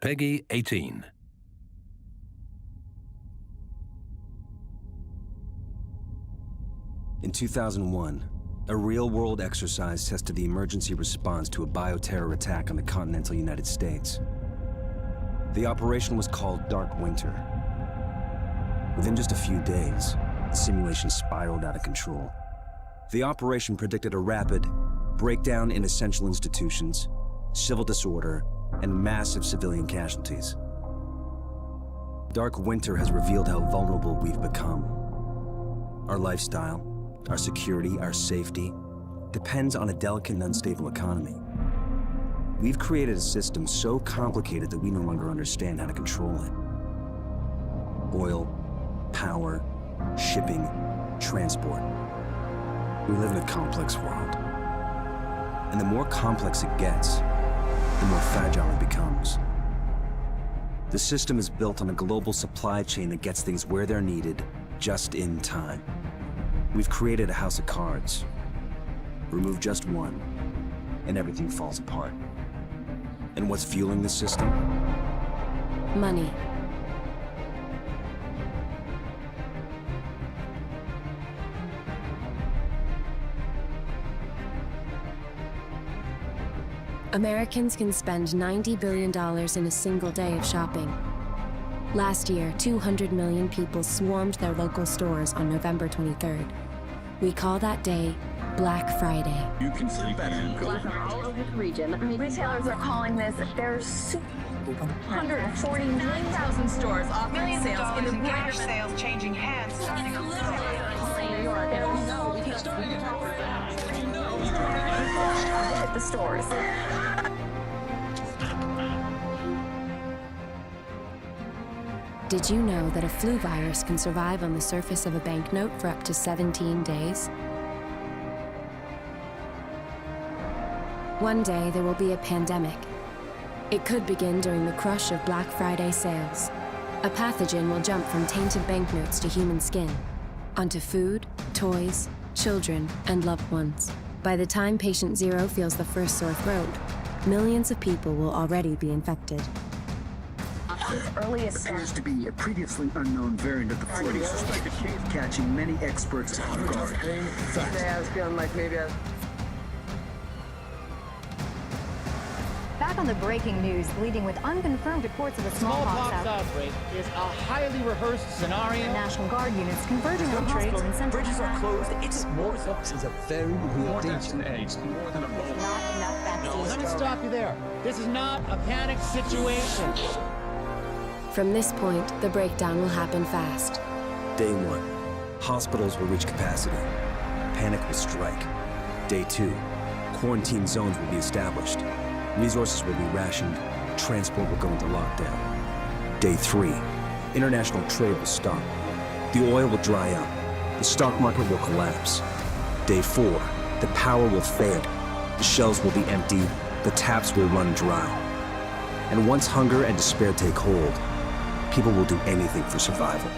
Peggy 18. In 2001, a real-world exercise tested the emergency response to a bioterror attack on the continental United States. The operation was called Dark Winter. Within just a few days, the simulation spiraled out of control. The operation predicted a rapid breakdown in essential institutions, civil disorder, and massive civilian casualties. Dark Winter has revealed how vulnerable we've become. Our lifestyle, our security, our safety, depends on a delicate and unstable economy. We've created a system so complicated that we no longer understand how to control it. Oil, power, shipping, transport. We live in a complex world. And the more complex it gets, the more fragile it becomes. The system is built on a global supply chain that gets things where they're needed, just in time. We've created a house of cards. Remove just one, and everything falls apart. And what's fueling this system? Money. Americans can spend $90 billion in a single day of shopping. Last year, 200 million people swarmed their local stores on November 23rd. We call that day Black Friday. You can see better. All over the region. Retailers are calling this their 149,000 stores offering sales in the cash sales changing hands. At the stores. Did you know that a flu virus can survive on the surface of a banknote for up to 17 days? One day there will be a pandemic. It could begin during the crush of Black Friday sales. A pathogen will jump from tainted banknotes to human skin, onto food, toys, children, and loved ones. By the time patient zero feels the first sore throat, millions of people will already be infected. Earliest Appears to be a previously unknown variant of the flu, suspected case catching many experts off guard. Back on the breaking news, leading with unconfirmed reports of a smallpox outbreak is a highly rehearsed scenario. National Guard units converging on hospitals and centers. Bridges are closed. It's smallpox is a very real danger. Not enough vaccines. Let me stop you there. This is not a panic situation. From this point, the breakdown will happen fast. Day 1, hospitals will reach capacity. Panic will strike. Day 2, quarantine zones will be established. Resources will be rationed. Transport will go into lockdown. Day 3, international trade will stop. The oil will dry up. The stock market will collapse. Day 4, the power will fade. The shelves will be empty. The taps will run dry. And once hunger and despair take hold, people will do anything for survival.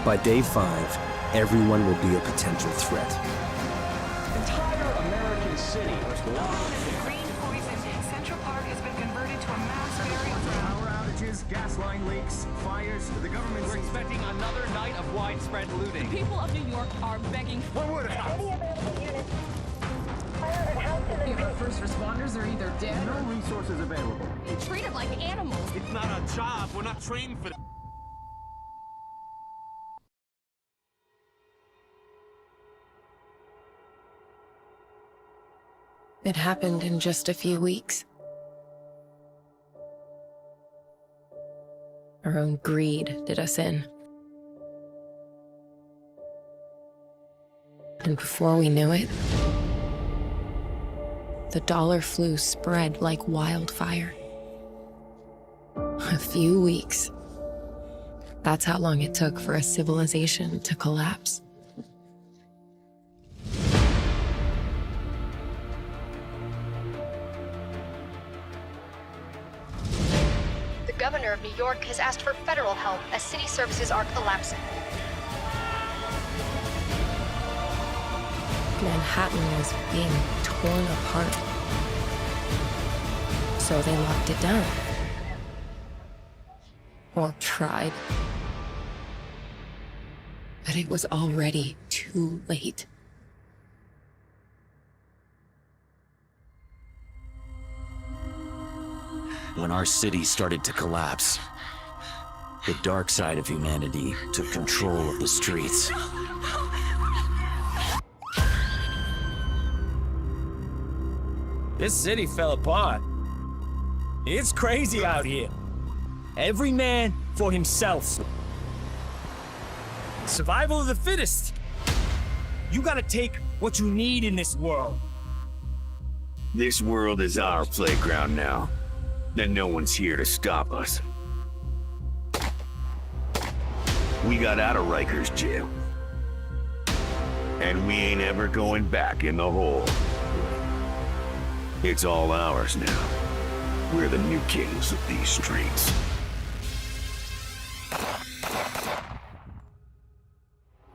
By day 5, everyone will be a potential threat. Entire American city was locked. Green poison. Central Park has been converted to a mass burial ground. Power outages, gas line leaks, fires. The government. We're expecting another night of widespread looting. The people of New York are begging for What would have? First responders are either dead No resources available. or treated like animals. It's not our job. We're not trained for that. It happened in just a few weeks. Our own greed did us in. And before we knew it, the dollar flu spread like wildfire. A few weeks. That's how long it took for a civilization to collapse. The governor of New York has asked for federal help as city services are collapsing. Manhattan was being torn apart. So they locked it down. or tried. But it was already too late. When our city started to collapse, the dark side of humanity took control of the streets. This city fell apart. It's crazy out here. Every man for himself. Survival of the fittest. You gotta take what you need in this world. This world is our playground now, and no one's here to stop us. We got out of Rikers jail, and we ain't ever going back in the hole. It's all ours now. We're the new kings of these streets.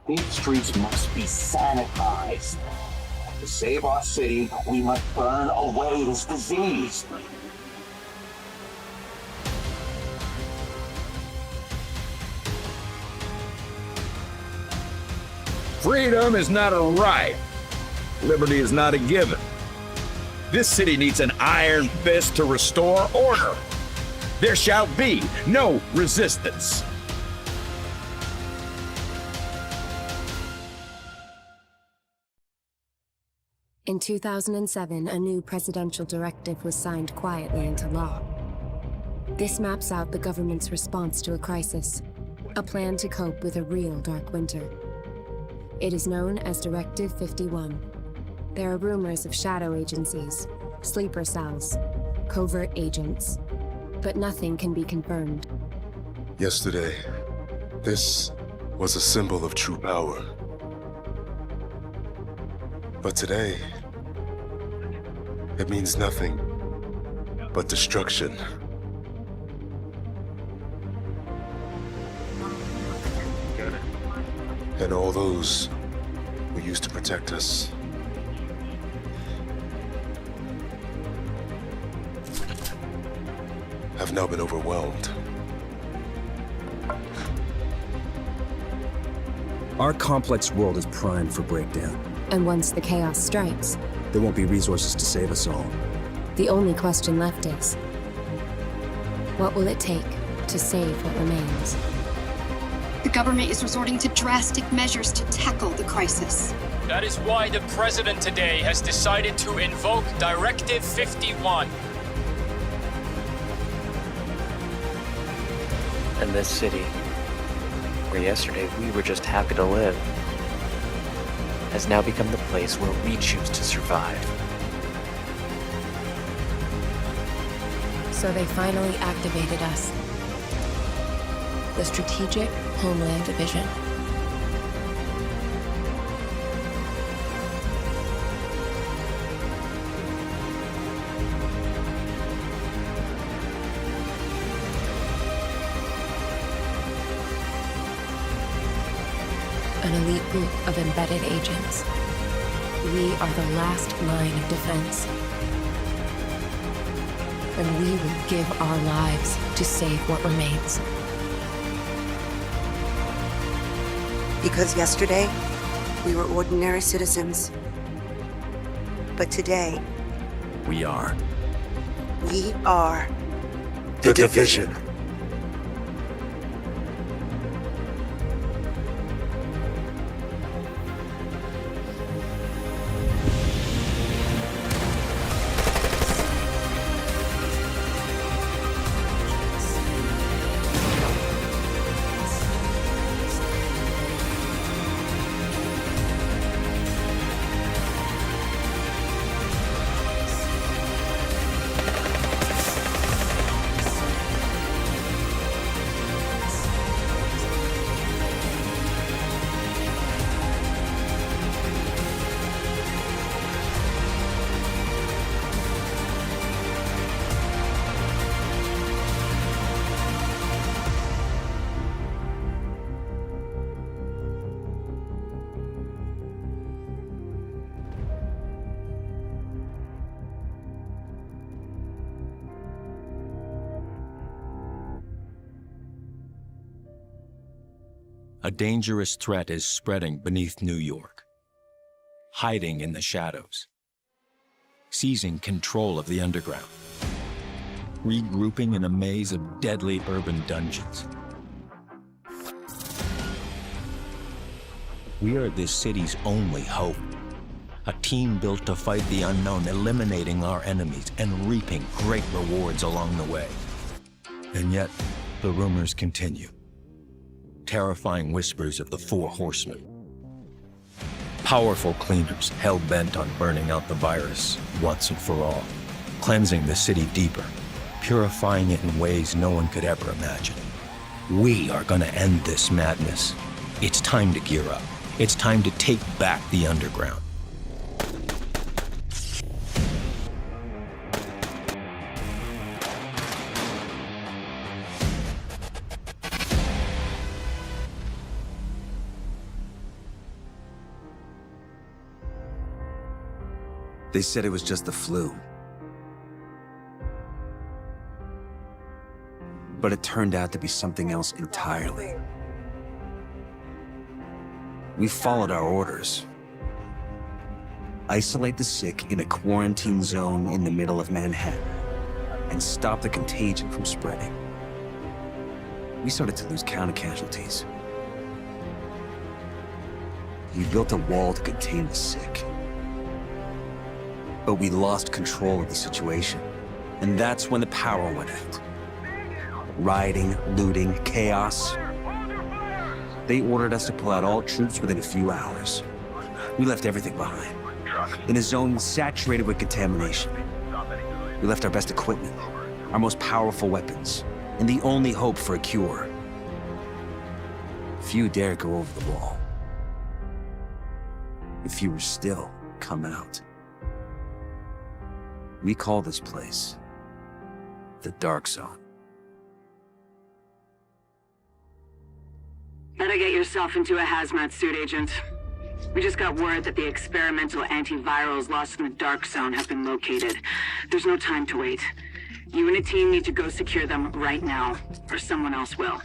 These streets must be sanitized. To save our city, we must burn away this disease. Freedom is not a right. Liberty is not a given. This city needs an iron fist to restore order. There shall be no resistance. In 2007, a new presidential directive was signed quietly into law. This maps out the government's response to a crisis, a plan to cope with a real dark winter. It is known as Directive 51. There are rumors of shadow agencies, sleeper cells, covert agents, but nothing can be confirmed. Yesterday, this was a symbol of true power. But today, it means nothing but destruction. And all those who used to protect us have now been overwhelmed. Our complex world is primed for breakdown. And once the chaos strikes, there won't be resources to save us all. The only question left is, what will it take to save what remains? The government is resorting to drastic measures to tackle the crisis. That is why the president today has decided to invoke Directive 51. And this city, where yesterday we were just happy to live, has now become the place where we choose to survive. So they finally activated us. The Strategic Homeland Division. An elite group of embedded agents. We are the last line of defense. And we will give our lives to save what remains. Because yesterday, we were ordinary citizens. But today, we are. We are the Division. A dangerous threat is spreading beneath New York, hiding in the shadows, seizing control of the underground, regrouping in a maze of deadly urban dungeons. We are this city's only hope. A team built to fight the unknown, eliminating our enemies and reaping great rewards along the way. And yet, the rumors continue. Terrifying whispers of the Four Horsemen. Powerful cleaners hell-bent on burning out the virus once and for all. Cleansing the city deeper, purifying it in ways no one could ever imagine. We are gonna end this madness. It's time to gear up. It's time to take back the underground. They said it was just the flu. But it turned out to be something else entirely. We followed our orders. Isolate the sick in a quarantine zone in the middle of Manhattan and stop the contagion from spreading. We started to lose count of casualties. We built a wall to contain the sick. But we lost control of the situation. And that's when the power went out. Rioting, looting, chaos. They ordered us to pull out all troops within a few hours. We left everything behind, in a zone saturated with contamination. We left our best equipment, our most powerful weapons, and the only hope for a cure. Few dare go over the wall. The fewer still come out. We call this place the Dark Zone. Better get yourself into a hazmat suit, Agent. We just got word that the experimental antivirals lost in the Dark Zone have been located. There's no time to wait. You and a team need to go secure them right now, or someone else will.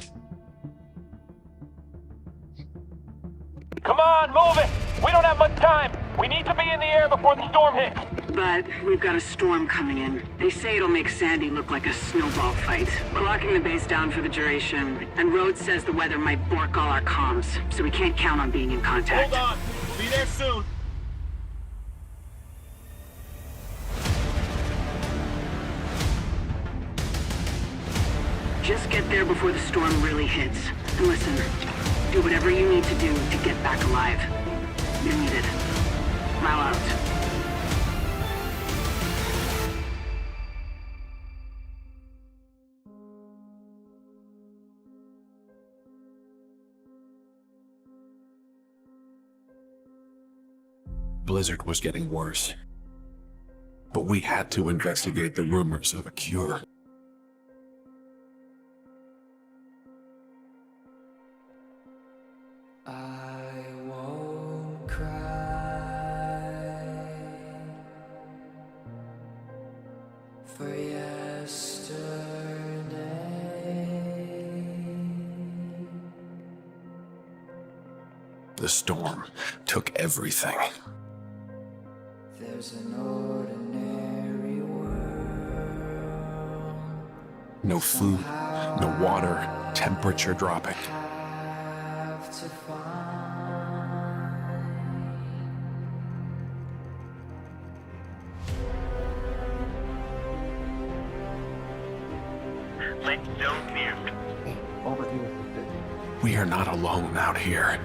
Come on, move it! We don't have much time! We need to be in the air before the storm hits! But we've got a storm coming in. They say it'll make Sandy look like a snowball fight. We're locking the base down for the duration, and Rhodes says the weather might bork all our comms, so we can't count on being in contact. Hold on! We'll be there soon! Just get there before the storm really hits. And listen, do whatever you need to do to get back alive. You're needed. Mal out. Blizzard was getting worse. But we had to investigate the rumors of a cure. I won't cry for yesterday. The storm took everything. There's an ordinary world. No food, no water, temperature dropping. Have to find. We are not alone out here.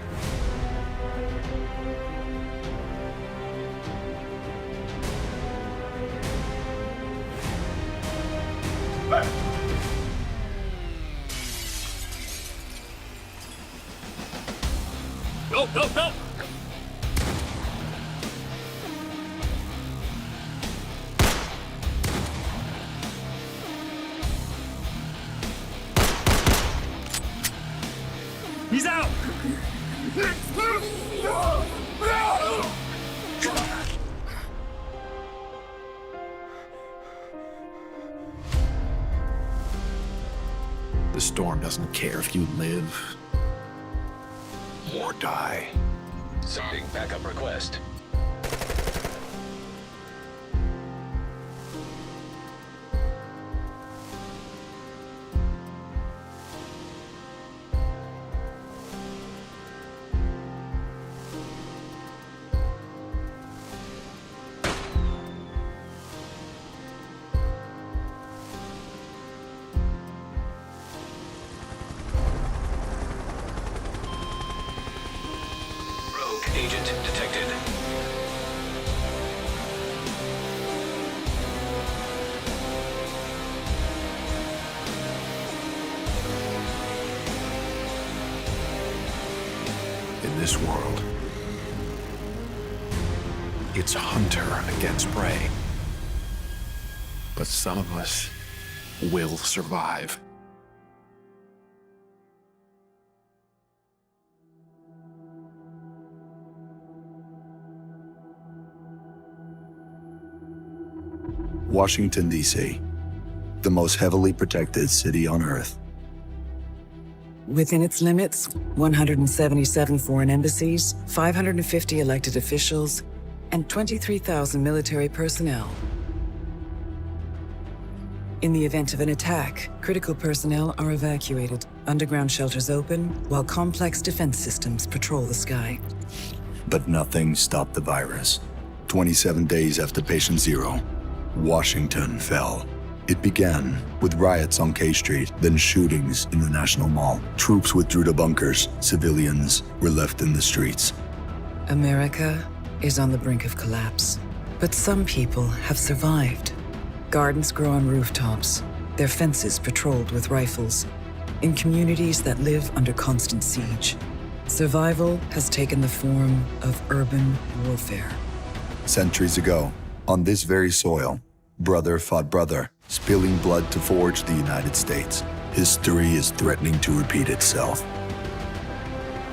Go, go, go! He's out! The storm doesn't care if you live or die. Sending backup request. Agent detected. In this world, it's hunter against prey. But some of us will survive. Washington, D.C., the most heavily protected city on Earth. Within its limits, 177 foreign embassies, 550 elected officials, and 23,000 military personnel. In the event of an attack, critical personnel are evacuated, underground shelters open, while complex defense systems patrol the sky. But nothing stopped the virus. 27 days after patient zero, Washington fell. It began with riots on K Street, then shootings in the National Mall. Troops withdrew to bunkers. Civilians were left in the streets. America is on the brink of collapse, but some people have survived. Gardens grow on rooftops, their fences patrolled with rifles, in communities that live under constant siege. Survival has taken the form of urban warfare. Centuries ago, on this very soil, brother fought brother, spilling blood to forge the United States. History is threatening to repeat itself.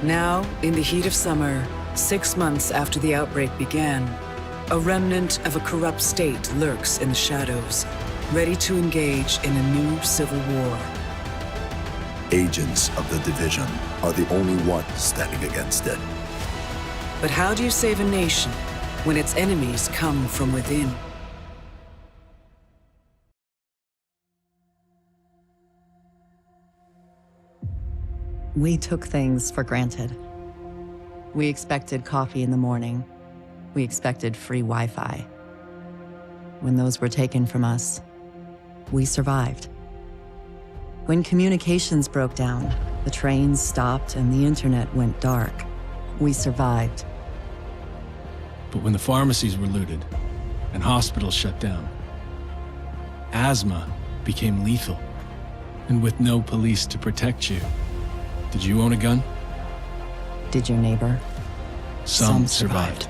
Now, in the heat of summer, 6 months after the outbreak began, a remnant of a corrupt state lurks in the shadows, ready to engage in a new civil war. Agents of the Division are the only ones standing against it. But how do you save a nation when its enemies come from within? We took things for granted. We expected coffee in the morning. We expected free Wi-Fi. When those were taken from us, we survived. When communications broke down, the trains stopped and the internet went dark, we survived. But when the pharmacies were looted and hospitals shut down, asthma became lethal. And with no police to protect you, did you own a gun? Did your neighbor? Some survived.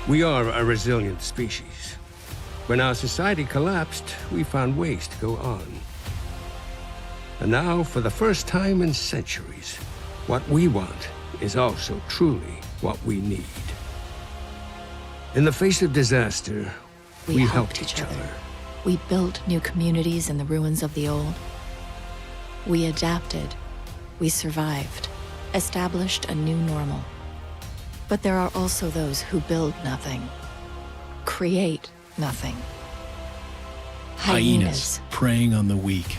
We are a resilient species. When our society collapsed, we found ways to go on. And now, for the first time in centuries, what we want is also truly what we need. In the face of disaster, we helped each other. We built new communities in the ruins of the old. We adapted. We survived. Established a new normal. But there are also those who build nothing. Create nothing. Hyenas preying on the weak.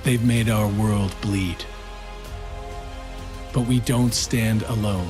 They've made our world bleed. But we don't stand alone.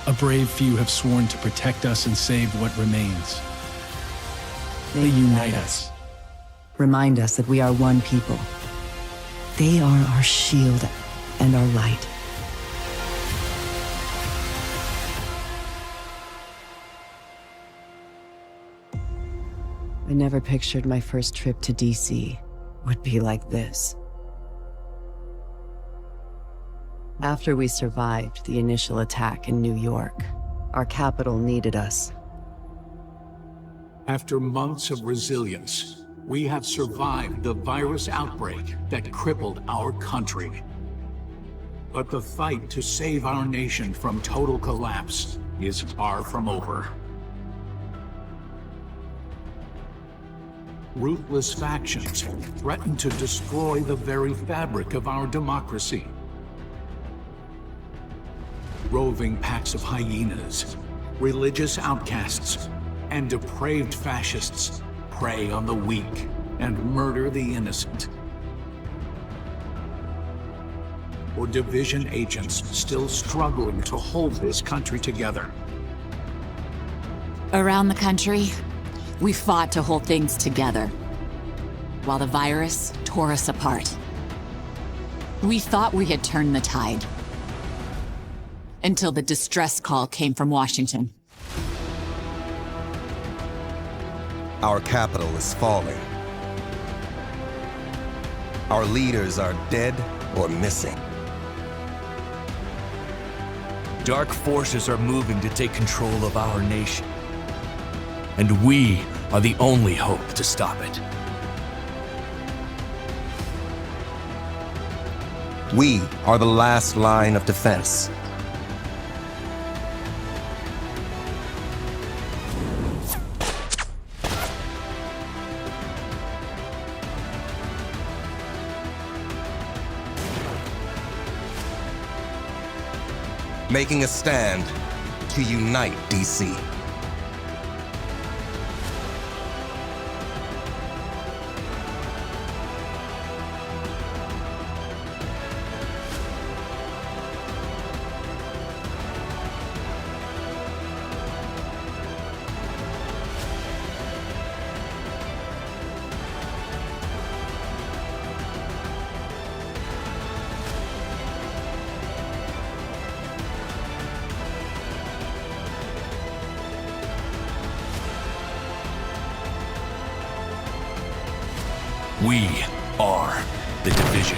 A brave few have sworn to protect us and save what remains. They unite us. Remind us that we are one people. They are our shield and our light. I never pictured my first trip to DC would be like this. After we survived the initial attack in New York, our capital needed us. After months of resilience, we have survived the virus outbreak that crippled our country. But the fight to save our nation from total collapse is far from over. Ruthless factions threaten to destroy the very fabric of our democracy. Roving packs of hyenas, religious outcasts, and depraved fascists prey on the weak and murder the innocent. Or division agents still struggling to hold this country together. Around the country, we fought to hold things together, while the virus tore us apart. We thought we had turned the tide, until the distress call came from Washington. Our capital is falling. Our leaders are dead or missing. Dark forces are moving to take control of our nation. And we are the only hope to stop it. We are the last line of defense. Making a stand to unite DC. We are the Division.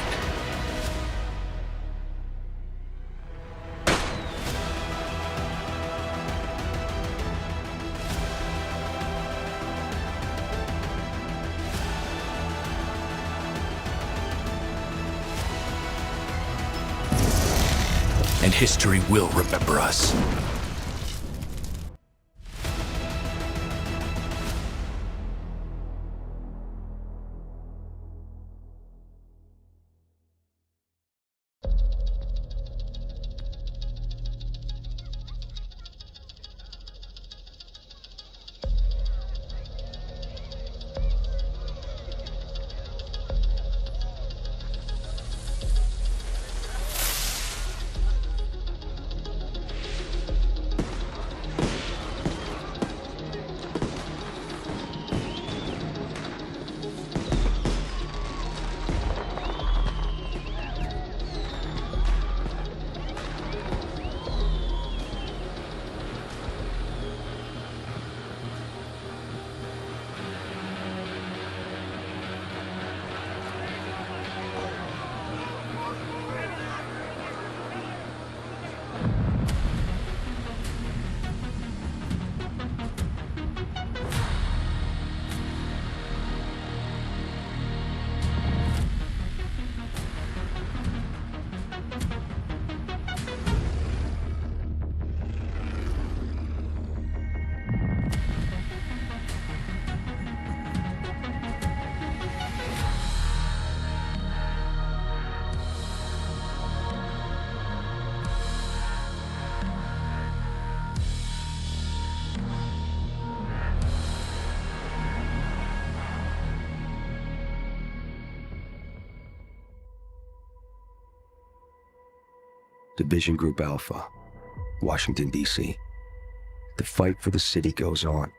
And history will remember us. Division Group Alpha. Washington, D.C. The fight for the city goes on.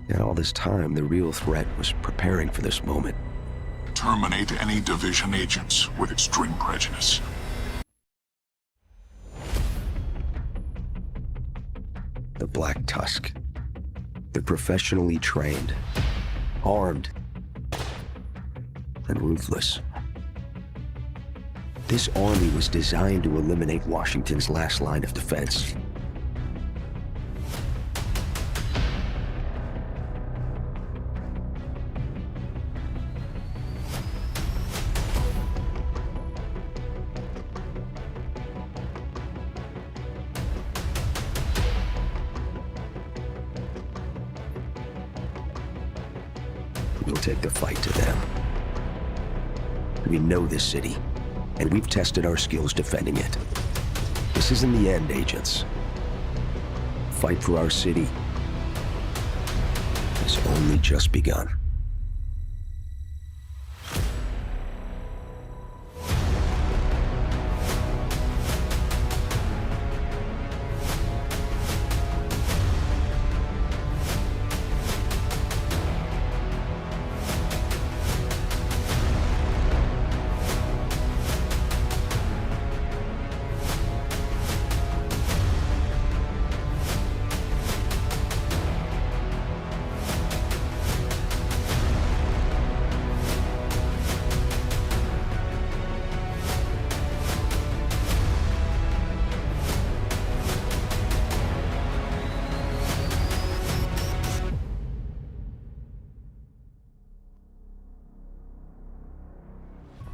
And all this time, the real threat was preparing for this moment. Terminate any division agents with extreme prejudice. The Black Tusk. They're professionally trained, armed, and ruthless. This army was designed to eliminate Washington's last line of defense. We'll take the fight to them. We know this city, and we've tested our skills defending it. This isn't the end, agents. Fight for our city has only just begun.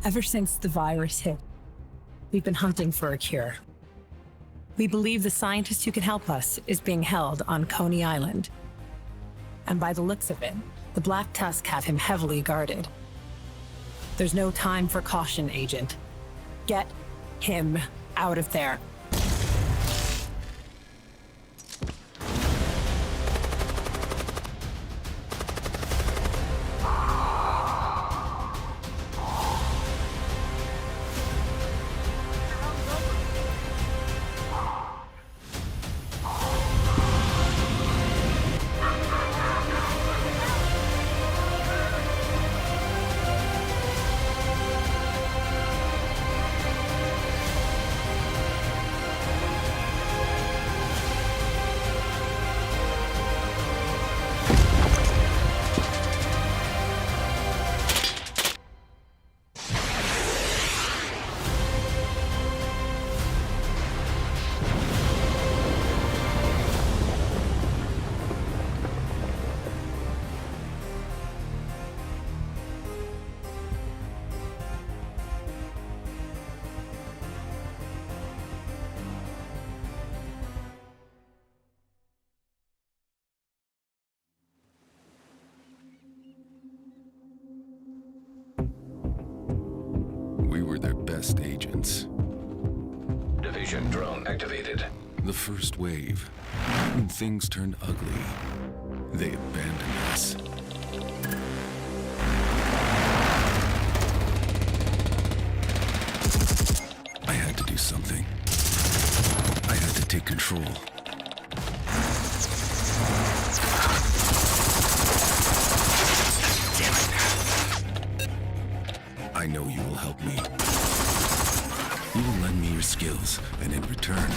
Ever since the virus hit, we've been hunting for a cure. We believe the scientist who can help us is being held on Coney Island. And by the looks of it, the Black Tusk have him heavily guarded. There's no time for caution, Agent. Get him out of there. We were their best agents. Division drone activated. The first wave, when things turned ugly, they abandoned us. I had to do something. I had to take control. I know you will help me. You will lend me your skills, and in return,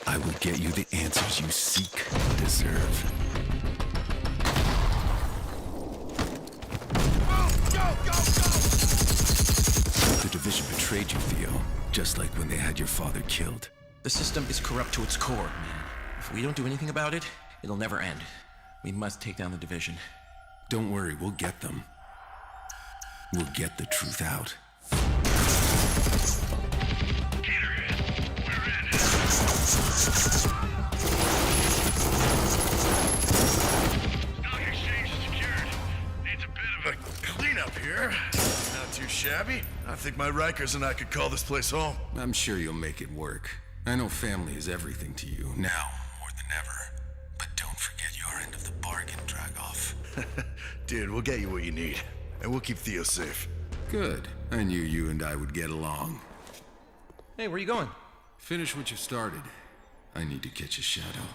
I will get you the answers you seek and deserve. The Division betrayed you, Theo, just like when they had your father killed. The system is corrupt to its core, man. If we don't do anything about it, it'll never end. We must take down the Division. Don't worry, we'll get them. We'll get the truth out. Stock exchange secured. Needs a bit of a cleanup here. Not too shabby. I think my Rikers and I could call this place home. I'm sure you'll make it work. I know family is everything to you, now more than ever. But don't forget your end of the bargain, Dragoff. Dude, we'll get you what you need. And we'll keep Theo safe. Good. I knew you and I would get along. Hey, where you going? Finish what you started. I need to catch a shadow.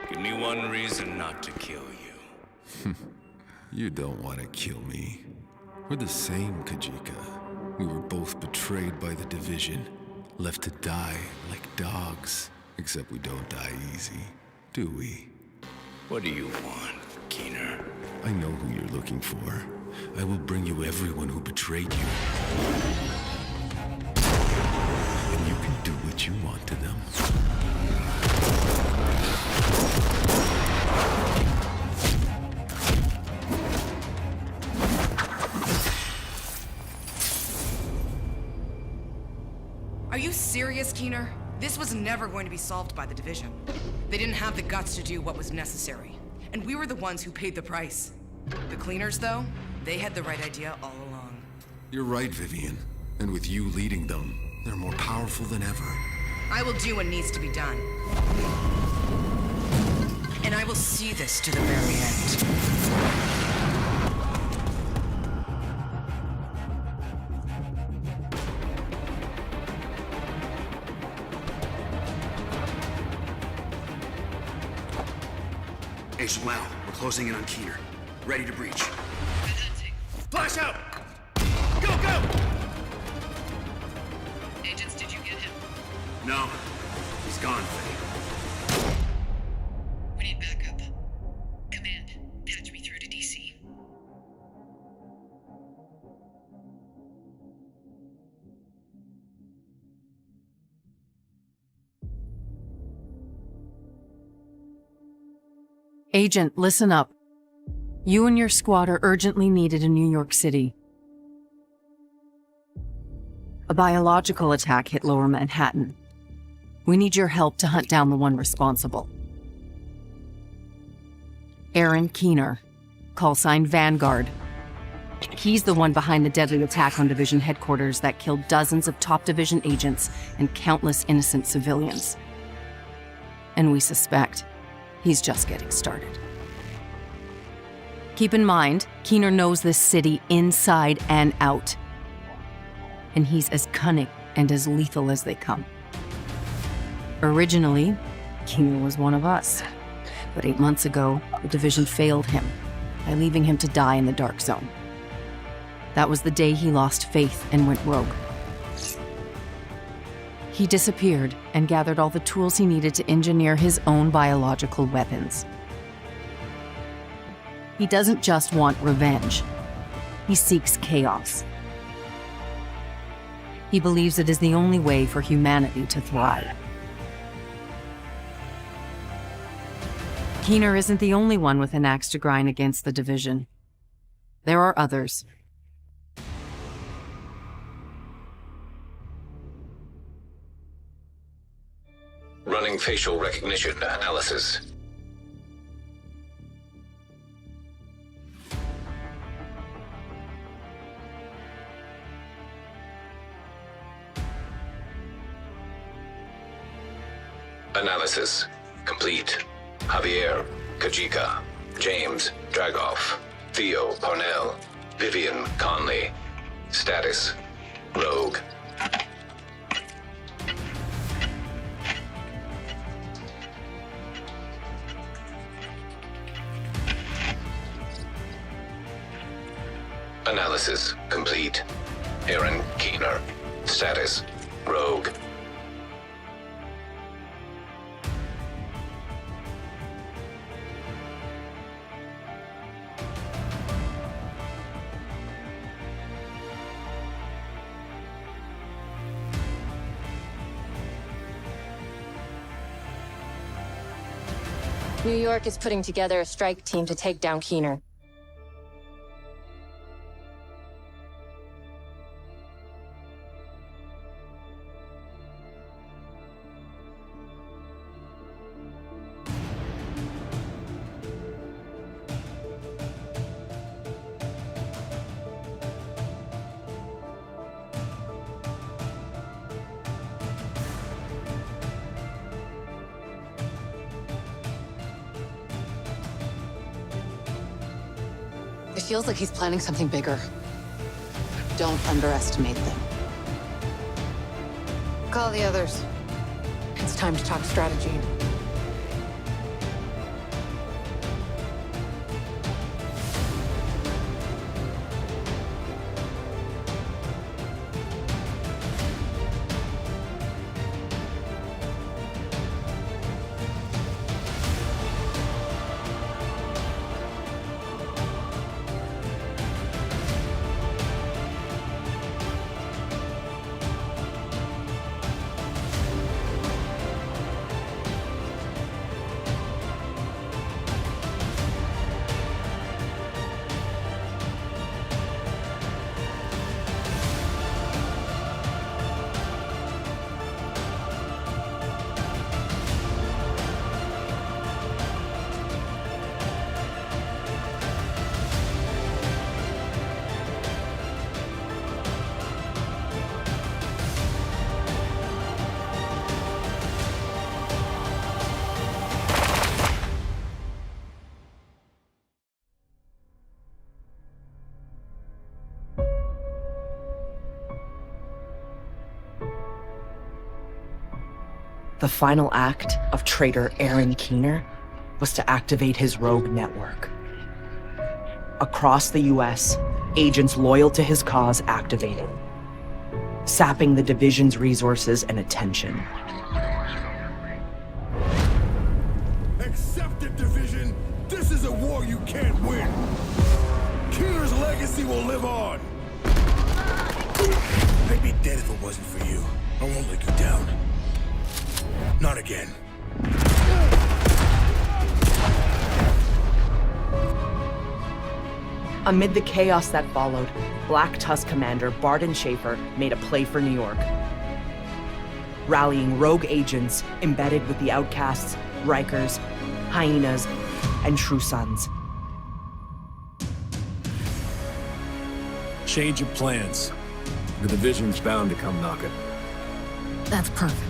Give me one reason not to kill you. You don't want to kill me. We're the same, Kajika. We were both betrayed by the Division, left to die like dogs. Except we don't die easy, do we? What do you want, Keener? I know who you're looking for. I will bring you everyone who betrayed you. And you can do what you want to them. Are you serious, Keener? This was never going to be solved by the Division. They didn't have the guts to do what was necessary. And we were the ones who paid the price. The Cleaners, though, they had the right idea all along. You're right, Vivian. And with you leading them, they're more powerful than ever. I will do what needs to be done. And I will see this to the very end. Agent Lau, we're closing in on Keener. Ready to breach. Flash out! Go, go! Agents, did you get him? No. He's gone, Faye. We need backup. Command, patch me through to DC. Agent, listen up. You and your squad are urgently needed in New York City. A biological attack hit Lower Manhattan. We need your help to hunt down the one responsible. Aaron Keener, call sign Vanguard. He's the one behind the deadly attack on Division headquarters that killed dozens of top Division agents and countless innocent civilians. And we suspect he's just getting started. Keep in mind, Keener knows this city inside and out. And he's as cunning and as lethal as they come. Originally, Keener was one of us. But 8 months ago, the Division failed him by leaving him to die in the Dark Zone. That was the day he lost faith and went rogue. He disappeared and gathered all the tools he needed to engineer his own biological weapons. He doesn't just want revenge. He seeks chaos. He believes it is the only way for humanity to thrive. Keener isn't the only one with an axe to grind against the Division. There are others. Running facial recognition analysis. Analysis complete. Javier, Kajika, James, Dragoff, Theo, Parnell, Vivian, Conley. Status, rogue. Analysis complete. Aaron Keener. Status, rogue. New York is putting together a strike team to take down Keener. feels like he's planning something bigger. Don't underestimate them. Call the others. It's time to talk strategy. The final act of traitor Aaron Keener was to activate his rogue network. Across the US, agents loyal to his cause activated, sapping the Division's resources and attention. Accept it, Division! This is a war you can't win! Keener's legacy will live on! I'd be dead if it wasn't for you. I won't let you down. Not again. Amid the chaos that followed, Black Tusk commander Barton Schaefer made a play for New York, rallying rogue agents embedded with the Outcasts, Rikers, Hyenas, and True Sons. Change of plans. The Division's bound to come knocking. That's perfect.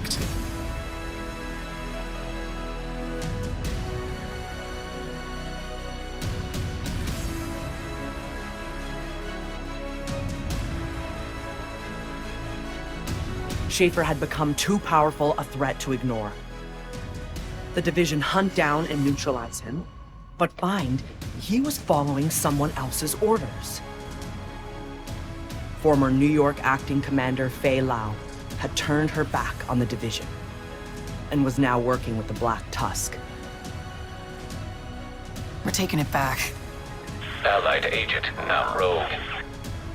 Schaefer had become too powerful a threat to ignore. The Division hunt down and neutralize him, but find he was following someone else's orders. Former New York acting commander Fei Lau had turned her back on the Division and was now working with the Black Tusk. We're taking it back. Allied agent, now rogue.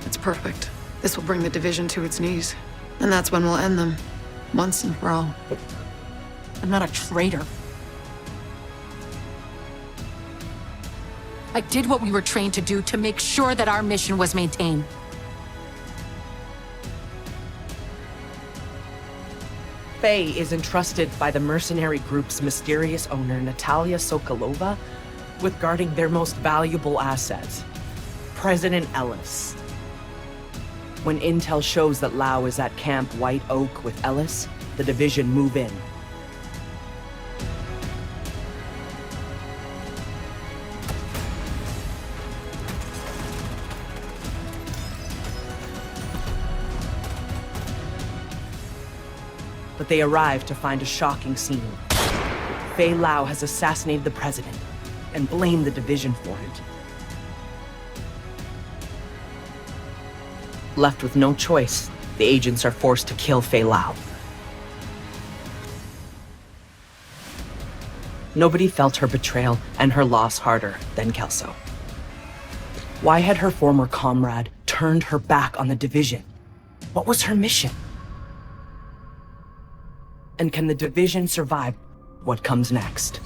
It's perfect. This will bring the Division to its knees. And that's when we'll end them. Once and for all. I'm not a traitor. I did what we were trained to do to make sure that our mission was maintained. Fei is entrusted by the mercenary group's mysterious owner, Natalia Sokolova, with guarding their most valuable asset, President Ellis. When intel shows that Lau is at Camp White Oak with Ellis, the Division move in. But they arrive to find a shocking scene. Fei Lau has assassinated the president and blamed the Division for it. Left with no choice, the agents are forced to kill Fei Lau. Nobody felt her betrayal and her loss harder than Kelso. Why had her former comrade turned her back on the Division? What was her mission? And can the Division survive what comes next?